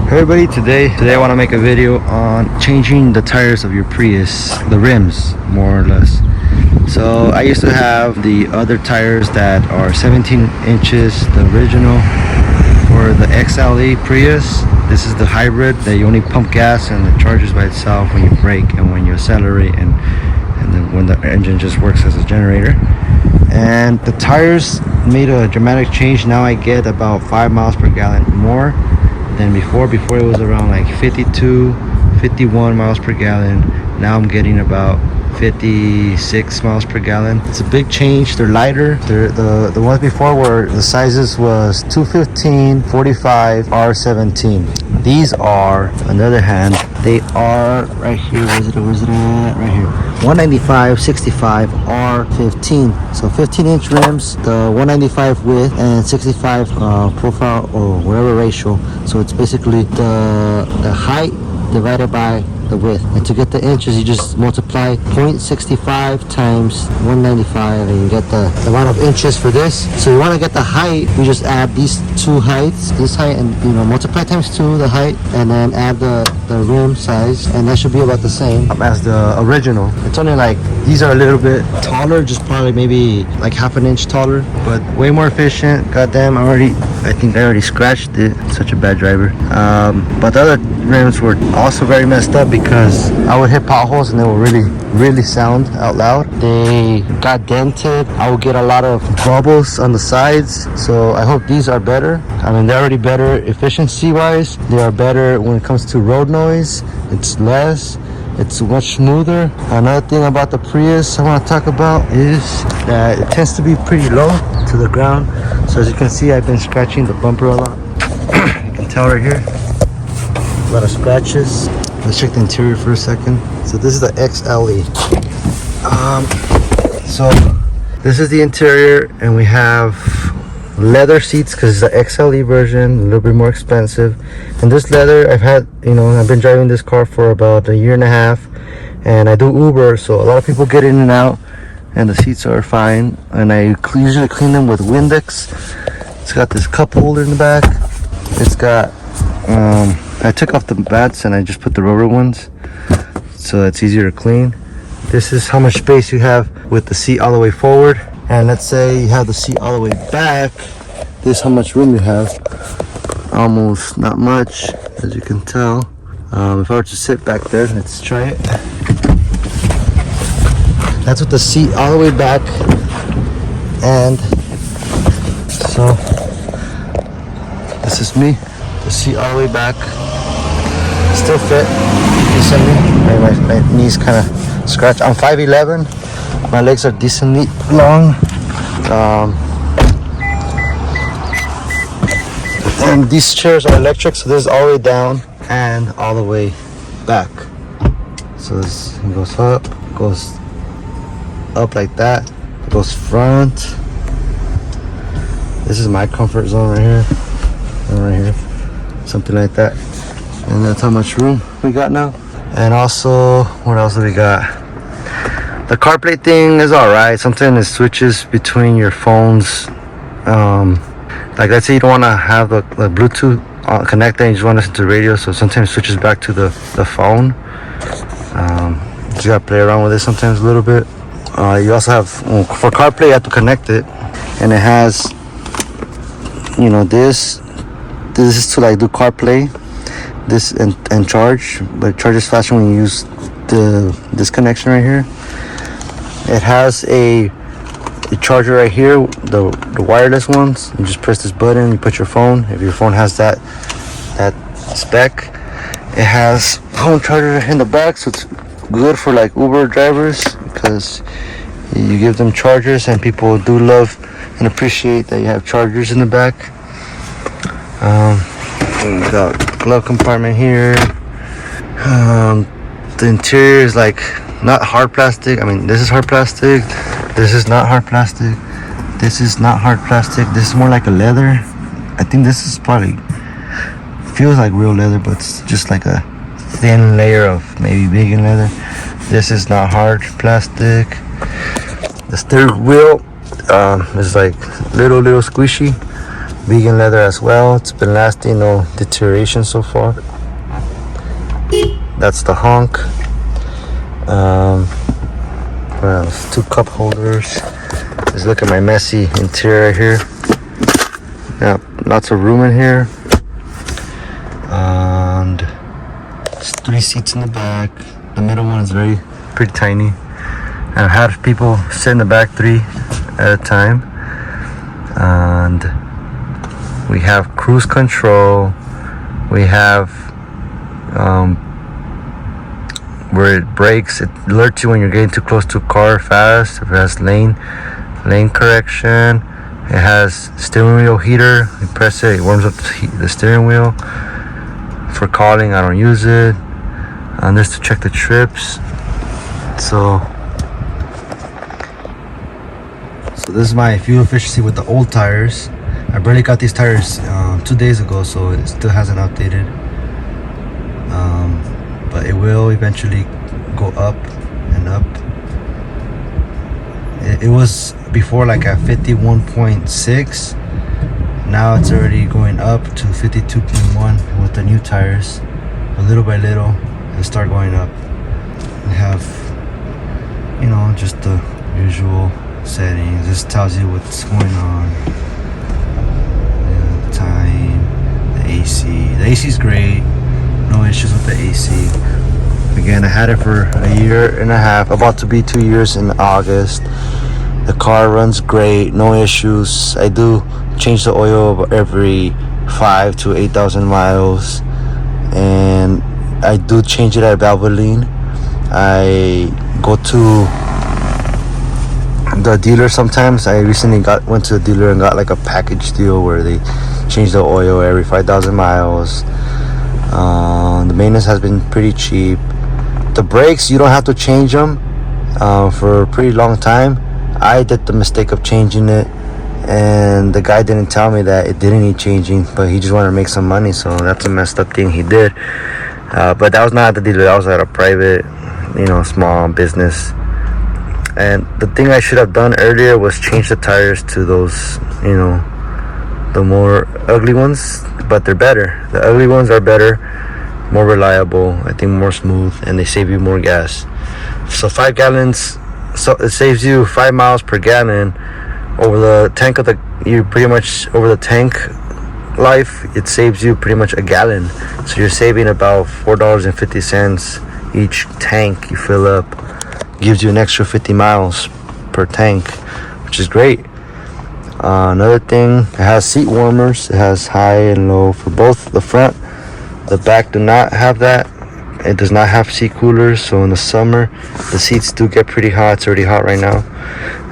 Hey everybody, today I want to make a video on changing the tires of your Prius, the rims more or less. So I used to have the other tires that are 17 inches, the original for the XLE Prius. This is the hybrid that you only pump gas and it charges by itself when you brake and when you accelerate, and then when the engine just works as a generator. And the tires made a dramatic change. Now I get about 5 miles per gallon more than before. Before it was around like 52, 51 miles per gallon. Now I'm getting about 56 miles per gallon. It's a big change. They're lighter. The ones before were the sizes was 215, 45, R17. These are, on the other hand, they are right here. Where's it at? Right here. 195, 65, R15. So 15-inch rims, the 195 width and 65 profile or whatever ratio. So it's basically the height divided by the width, and to get the inches you just multiply 0.65 times 195 and you get the amount of inches for this. So you want to get the height, you just add these two heights, this height, and multiply times 2 the height, and then add the rim size, and that should be about the same as the original. It's only like these are a little bit taller, just probably maybe like half an inch taller, but way more efficient. Goddamn, I think I already scratched it. Such a bad driver. But the other rims were also very messed up because I would hit potholes and they would really sound out loud. They got dented. I would get a lot of bubbles on the sides. So I hope these are better. I mean, they're already better efficiency wise. They are better when it comes to road noise. It's less. It's much smoother. Another thing about the Prius I want to talk about is that it tends to be pretty low to the ground. So as you can see, I've been scratching the bumper a lot. You can tell right here, a lot of scratches. Let's check the interior for a second. So this is the XLE. So this is the interior, and we have leather seats because it's the XLE version, a little bit more expensive. And this leather, I've been driving this car for about a year and a half, and I do Uber, so a lot of people get in and out, and the seats are fine. And I usually clean them with Windex. It's got this cup holder in the back. It's got I took off the mats and I just put the rubber ones, so it's easier to clean. This is how much space you have with the seat all the way forward, and let's say you have the seat all the way back. This is how much room you have. Almost not much, as you can tell. If I were to sit back there, let's try it. That's with the seat all the way back, and so this is me. The seat all the way back, still fit decently. My knees kind of scratch. I'm 5'11". My legs are decently long. And these chairs are electric, so this is all the way down and all the way back. So this goes up like that, goes front. This is my comfort zone right here, and right here. Something like that. And that's how much room we got now. And also, what else do we got? The CarPlay thing is alright. Sometimes it switches between your phones. Like let's say you don't want to have the Bluetooth connected and you just want to listen to the radio, so sometimes it switches back to the phone. You just gotta play around with it sometimes a little bit. You also have, for CarPlay you have to connect it, and it has this is to like do CarPlay, this and charge, but it charges faster when you use this connection right here. It has a charger right here, the wireless ones. You just press this button, you put your phone. If your phone has that spec, it has phone charger in the back, so it's good for like Uber drivers because you give them chargers, and people do love and appreciate that you have chargers in the back. We got glove compartment here. The interior is like not hard plastic. I mean, this is hard plastic. This is not hard plastic. This is not hard plastic. This is more like a leather. I think this is probably feels like real leather, but it's just like a thin layer of maybe vegan leather. This is not hard plastic. The steering wheel is like little squishy. Vegan leather as well. It's been lasting, no deterioration so far. That's the honk. What else? 2 cup holders. Just look at my messy interior here. Yeah, lots of room in here. And there's 3 seats in the back. The middle one is pretty tiny. I've had people sit in the back 3 at a time. And we have cruise control. We have where it brakes, it alerts you when you're getting too close to a car fast. If it has lane correction. It has steering wheel heater. You press it, it warms up the steering wheel. For calling, I don't use it. And this to check the trips. So this is my fuel efficiency with the old tires. I barely got these tires 2 days ago, so it still hasn't updated. But it will eventually go up and up. It was before like at 51.6. Now it's already going up to 52.1 with the new tires. But little by little, it'll start going up. We have, just the usual settings. This tells you what's going on. The time, the AC. The AC is great. No issues with the AC. Again, I had it for a year and a half, about to be 2 years in August. The car runs great, no issues. I do change the oil every 5 to 8,000 miles, and I do change it at Valvoline. I go to the dealer sometimes. I recently went to the dealer and got like a package deal where they change the oil every 5,000 miles. The maintenance has been pretty cheap. The brakes, you don't have to change them for a pretty long time. I did the mistake of changing it, and the guy didn't tell me that it didn't need changing, but he just wanted to make some money, so that's a messed up thing he did. But that was not at the dealer, that was at a private, small business. And the thing I should have done earlier was change the tires to those, the more ugly ones, but they're better. The ugly ones are better, more reliable, I think more smooth, and they save you more gas. So 5 gallons, so it saves you 5 miles per gallon over the tank over the tank life. It saves you pretty much a gallon, so you're saving about $4.50 each tank you fill up. Gives you an extra 50 miles per tank, which is great. Another thing, it has seat warmers. It has high and low for both the front. The back do not have that. It does not have seat coolers, so in the summer the seats do get pretty hot. It's already hot right now,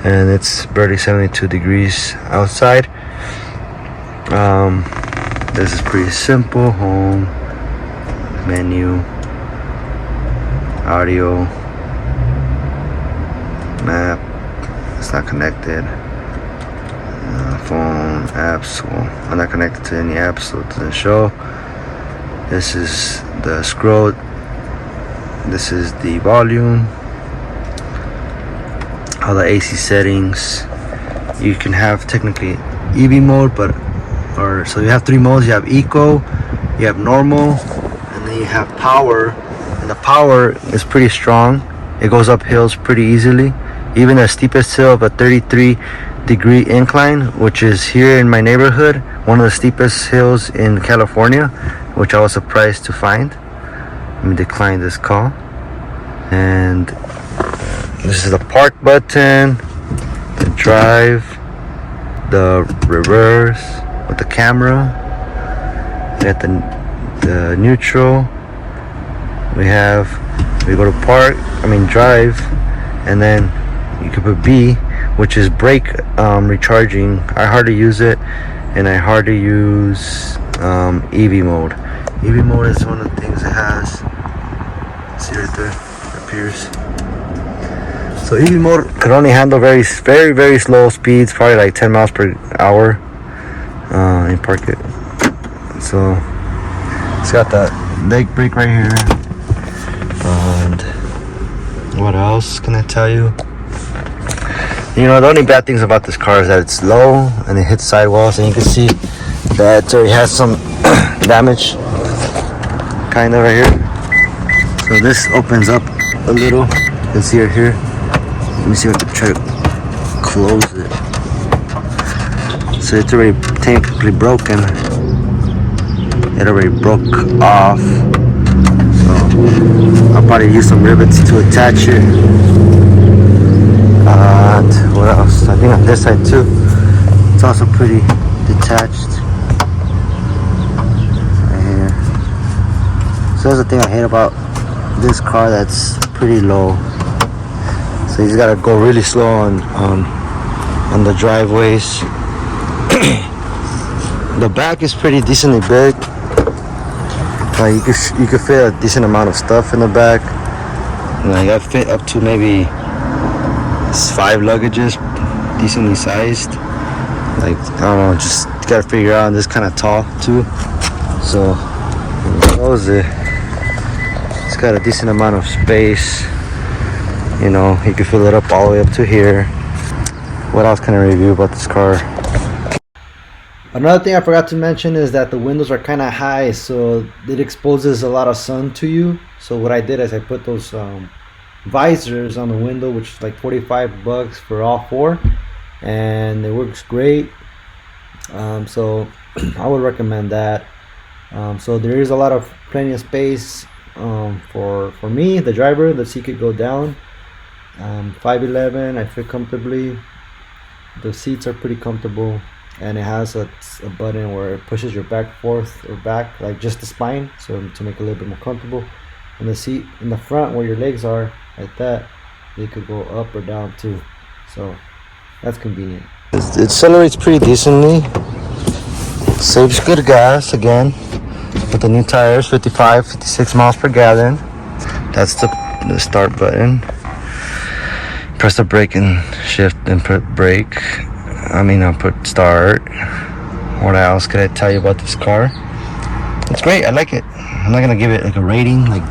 and it's barely 72 degrees outside. This is pretty simple. Home, menu, audio, map. It's not connected. Phone, apps. Well, I'm not connected to any apps, so it doesn't show. This is the scroll. This is the volume. All the AC settings. You can have technically EV mode, so you have 3 modes. You have eco, you have normal, and then you have power. And the power is pretty strong. It goes up hills pretty easily. Even the steepest hill of a 33-degree incline, which is here in my neighborhood, one of the steepest hills in California, which I was surprised to find. Let me decline this call. And this is the park button, the drive, the reverse with the camera. We got the neutral. We go to drive, and then you can put B, which is brake recharging. I hardly use it, and I hardly use EV mode. EV mode is one of the things it has. See right there, it appears. So EV mode could only handle very, very, very slow speeds, probably like 10 miles per hour. And park it. So it's got that leg brake right here. And what else can I tell you? The only bad things about this car is that it's low and it hits sidewalls, and you can see that already has some damage, kind of right here. So this opens up a little. You can see it here. Let me see if I can try to close it. So it's already technically broken. It already broke off. So I'll probably use some rivets to attach it. And what else? I think on this side too, it's also pretty detached. Right here. So that's the thing I hate about this car, that's pretty low. So you just gotta go really slow on the driveways. The back is pretty decently big. You could fit a decent amount of stuff in the back. I got fit up to maybe 5 luggages, decently sized. Like, I don't know, just gotta figure out. This kind of tall too. So close it. It's got a decent amount of space. You know, you can fill it up all the way up to here. What else can I review about this car? Another thing I forgot to mention is that the windows are kind of high, so it exposes a lot of sun to you. So what I did is I put those visors on the window, which is like $45 for all 4, and it works great. So I would recommend that. So there is a lot of plenty of space for me, the driver. The seat could go down. 5'11", I fit comfortably. The seats are pretty comfortable, and it has a button where it pushes your back forth or back, like just the spine, so to make it a little bit more comfortable. And the seat in the front where your legs are, like that, they could go up or down too, so that's convenient. It accelerates pretty decently, saves good gas again with the new tires, 56 miles per gallon. That's the start button. Press the brake and shift and put brake. I'll put start. What else could I tell you about this car? It's great, I like it. I'm not gonna give it like a rating like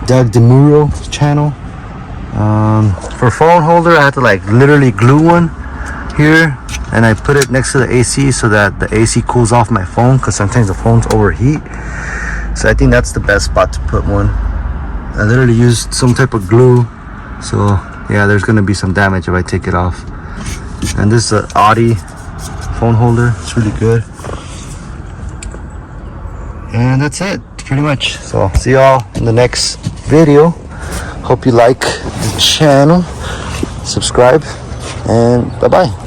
Doug DeMuro channel. For phone holder, I had to like literally glue one here, and I put it next to the AC so that the AC cools off my phone, because sometimes the phones overheat. So I think that's the best spot to put one. I literally used some type of glue, so yeah, there's gonna be some damage if I take it off. And this is an Audi phone holder. It's really good. And that's it, pretty much. So I'll see y'all in the next video. Hope you like the channel. Subscribe, and bye-bye.